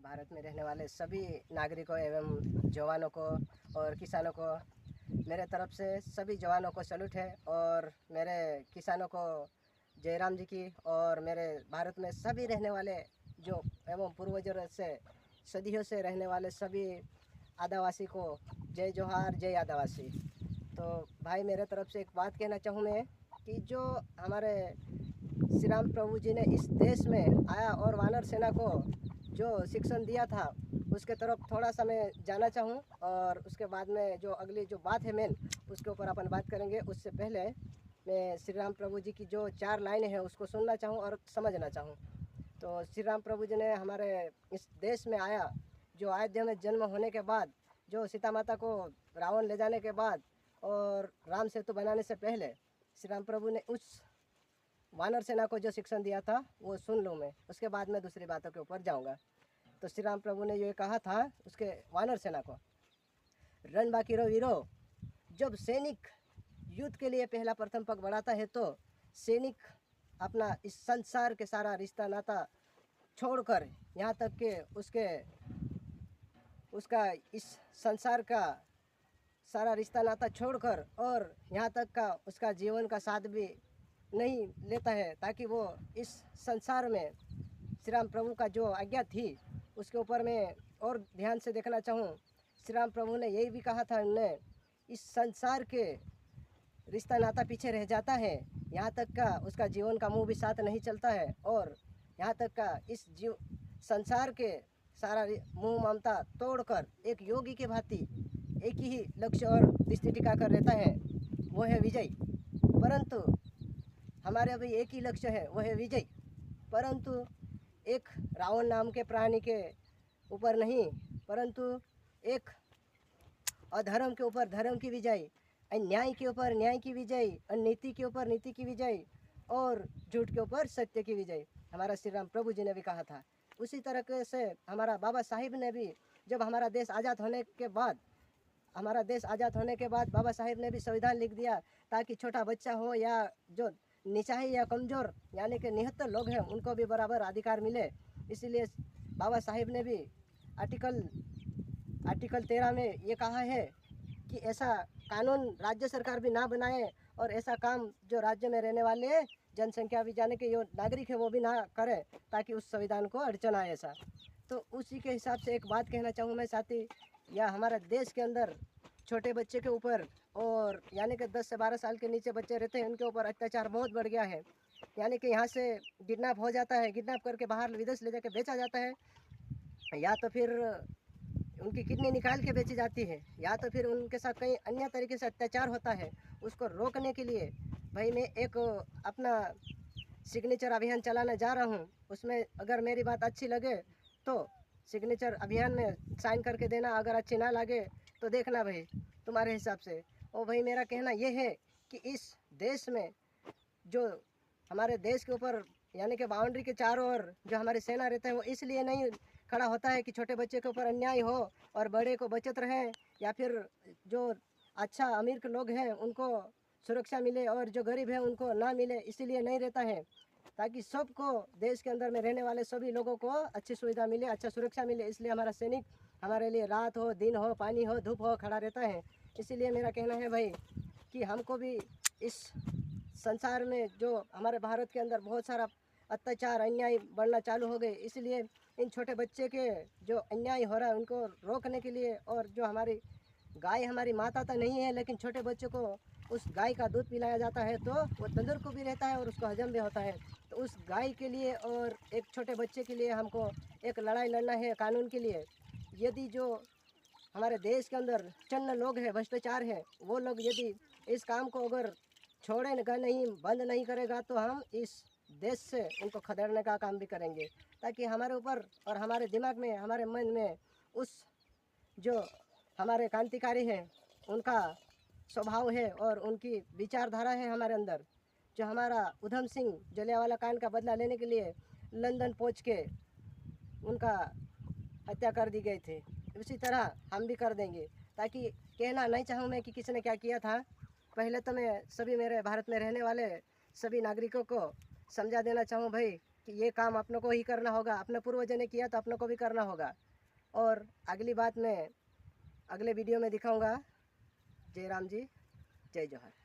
भारत में रहने वाले सभी नागरिकों एवं जवानों को और किसानों को मेरे तरफ से सभी जवानों को सैल्यूट है। और मेरे किसानों को जयराम जी की, और मेरे भारत में सभी रहने वाले जो एवं पूर्वजों से सदियों से रहने वाले सभी आदिवासी को जय जोहार, जय आदिवासी। तो भाई मेरे तरफ से एक बात कहना चाहूँ मैं कि जो हमारे श्री राम प्रभु जी ने इस देश में आया और वानर सेना को जो शिक्षण दिया था उसके तरफ थोड़ा सा मैं जाना चाहूँ, और उसके बाद में जो अगली जो बात है मेन उसके ऊपर अपन बात करेंगे। उससे पहले मैं श्री राम प्रभु जी की जो 4 लाइनें हैं उसको सुनना चाहूँ और समझना चाहूँ। तो श्री राम प्रभु जी ने हमारे इस देश में आया, जो अयोध्या में जन्म होने के बाद, जो सीता माता को रावण ले जाने के बाद और राम सेतु बनाने से पहले श्री राम प्रभु ने उस वानर सेना को जो शिक्षण दिया था वो सुन लूँ मैं, उसके बाद मैं दूसरी बातों के ऊपर जाऊंगा। तो श्री राम प्रभु ने ये कहा था उसके वानर सेना को, रण बाकी रो वीरो, जब सैनिक युद्ध के लिए पहला प्रथम पग बढ़ाता है तो सैनिक अपना इस संसार के सारा रिश्ता नाता छोड़कर यहाँ तक के उसका इस संसार का सारा रिश्ता नाता छोड़कर और यहाँ तक का उसका जीवन का साथ भी नहीं लेता है, ताकि वो इस संसार में श्री राम प्रभु का जो आज्ञा थी उसके ऊपर मैं और ध्यान से देखना चाहूँ। श्री राम प्रभु ने यही भी कहा था, उन्हें इस संसार के रिश्ता नाता पीछे रह जाता है, यहाँ तक का उसका जीवन का मुँह भी साथ नहीं चलता है, और यहाँ तक का इस संसार के सारा मुँह ममता तोड़कर एक योगी के भांति एक ही लक्ष्य और दृष्टि टिका कर रहता है, वो है विजय। परंतु हमारे अभी एक ही लक्ष्य है, वो है विजय। परंतु एक रावण नाम के प्राणी के ऊपर नहीं, परंतु एक अधर्म के ऊपर धर्म की विजय, अन्याय के ऊपर न्याय की विजय, अनीति के ऊपर नीति की विजय, और झूठ के ऊपर सत्य की विजय हमारा श्री राम प्रभु जी ने भी कहा था। उसी तरह से हमारा बाबा साहिब ने भी, जब हमारा देश आज़ाद होने के बाद बाबा साहिब ने भी संविधान लिख दिया, ताकि छोटा बच्चा हो या जो निचाही या कमज़ोर यानी कि निहत्तर लोग हैं उनको भी बराबर अधिकार मिले। इसीलिए बाबा साहिब ने भी आर्टिकल 13 में ये कहा है कि ऐसा कानून राज्य सरकार भी ना बनाए, और ऐसा काम जो राज्य में रहने वाले जनसंख्या भी जाने के जो नागरिक है वो भी ना करें, ताकि उस संविधान को अड़चन आए ऐसा। तो उसी के हिसाब से एक बात कहना चाहूँ मैं साथी, या हमारे देश के अंदर छोटे बच्चे के ऊपर, और यानी कि 10 से 12 साल के नीचे बच्चे रहते हैं उनके ऊपर अत्याचार बहुत बढ़ गया है। यानी कि यहाँ से किडनैप हो जाता है, किडनैप करके बाहर विदेश ले जाके बेचा जाता है, या तो फिर उनकी किडनी निकाल के बेची जाती है, या तो फिर उनके साथ कई अन्य तरीके से अत्याचार होता है। उसको रोकने के लिए भाई मैं एक अपना सिग्नेचर अभियान चलाने जा रहा हूँ। उसमें अगर मेरी बात अच्छी लगे तो सिग्नेचर अभियान में साइन करके देना, अगर अच्छी ना लगे तो देखना भाई तुम्हारे हिसाब से। और भाई मेरा कहना ये है कि इस देश में जो हमारे देश के ऊपर यानी कि बाउंड्री के चारों ओर जो हमारी सेना रहता है वो इसलिए नहीं खड़ा होता है कि छोटे बच्चे के ऊपर अन्याय हो और बड़े को बचत रहे, या फिर जो अच्छा अमीर के लोग हैं उनको सुरक्षा मिले और जो गरीब है उनको ना मिले, इसीलिए नहीं रहता है, ताकि सबको देश के अंदर में रहने वाले सभी लोगों को अच्छी सुविधा मिले, अच्छा सुरक्षा मिले। इसलिए हमारा सैनिक हमारे लिए रात हो दिन हो पानी हो धूप हो खड़ा रहता है। इसीलिए मेरा कहना है भाई कि हमको भी इस संसार में जो हमारे भारत के अंदर बहुत सारा अत्याचार अन्याय बढ़ना चालू हो गए, इसलिए इन छोटे बच्चे के जो अन्याय हो रहा है उनको रोकने के लिए, और जो हमारी गाय हमारी माता तो नहीं है लेकिन छोटे बच्चे को उस गाय का दूध पिलाया जाता है तो वो तंदुरुस्त भी रहता है और उसको हजम भी होता है। तो उस गाय के लिए और एक छोटे बच्चे के लिए हमको एक लड़ाई लड़ना है कानून के लिए। यदि जो हमारे देश के अंदर चंद लोग हैं, भ्रष्टाचार है, वो लोग यदि इस काम को अगर छोड़ेगा नहीं, बंद नहीं करेगा, तो हम इस देश से उनको खदेड़ने का काम भी करेंगे, ताकि हमारे ऊपर और हमारे दिमाग में हमारे मन में उस जो हमारे क्रांतिकारी हैं उनका स्वभाव है और उनकी विचारधारा है हमारे अंदर। जो हमारा उधम सिंह जलियांवाला कांड का बदला लेने के लिए लंदन पहुंच के उनका हत्या कर दी गई थी, उसी तरह हम भी कर देंगे। ताकि कहना नहीं चाहूँ मैं कि किसने क्या किया था, पहले तो मैं सभी मेरे भारत में रहने वाले सभी नागरिकों को समझा देना चाहूँ भाई कि ये काम अपनों को ही करना होगा, अपने पूर्वजों ने किया तो अपनों को भी करना होगा। और अगली बात मैं अगले वीडियो में दिखाऊंगा। जय राम जी, जय जौहर।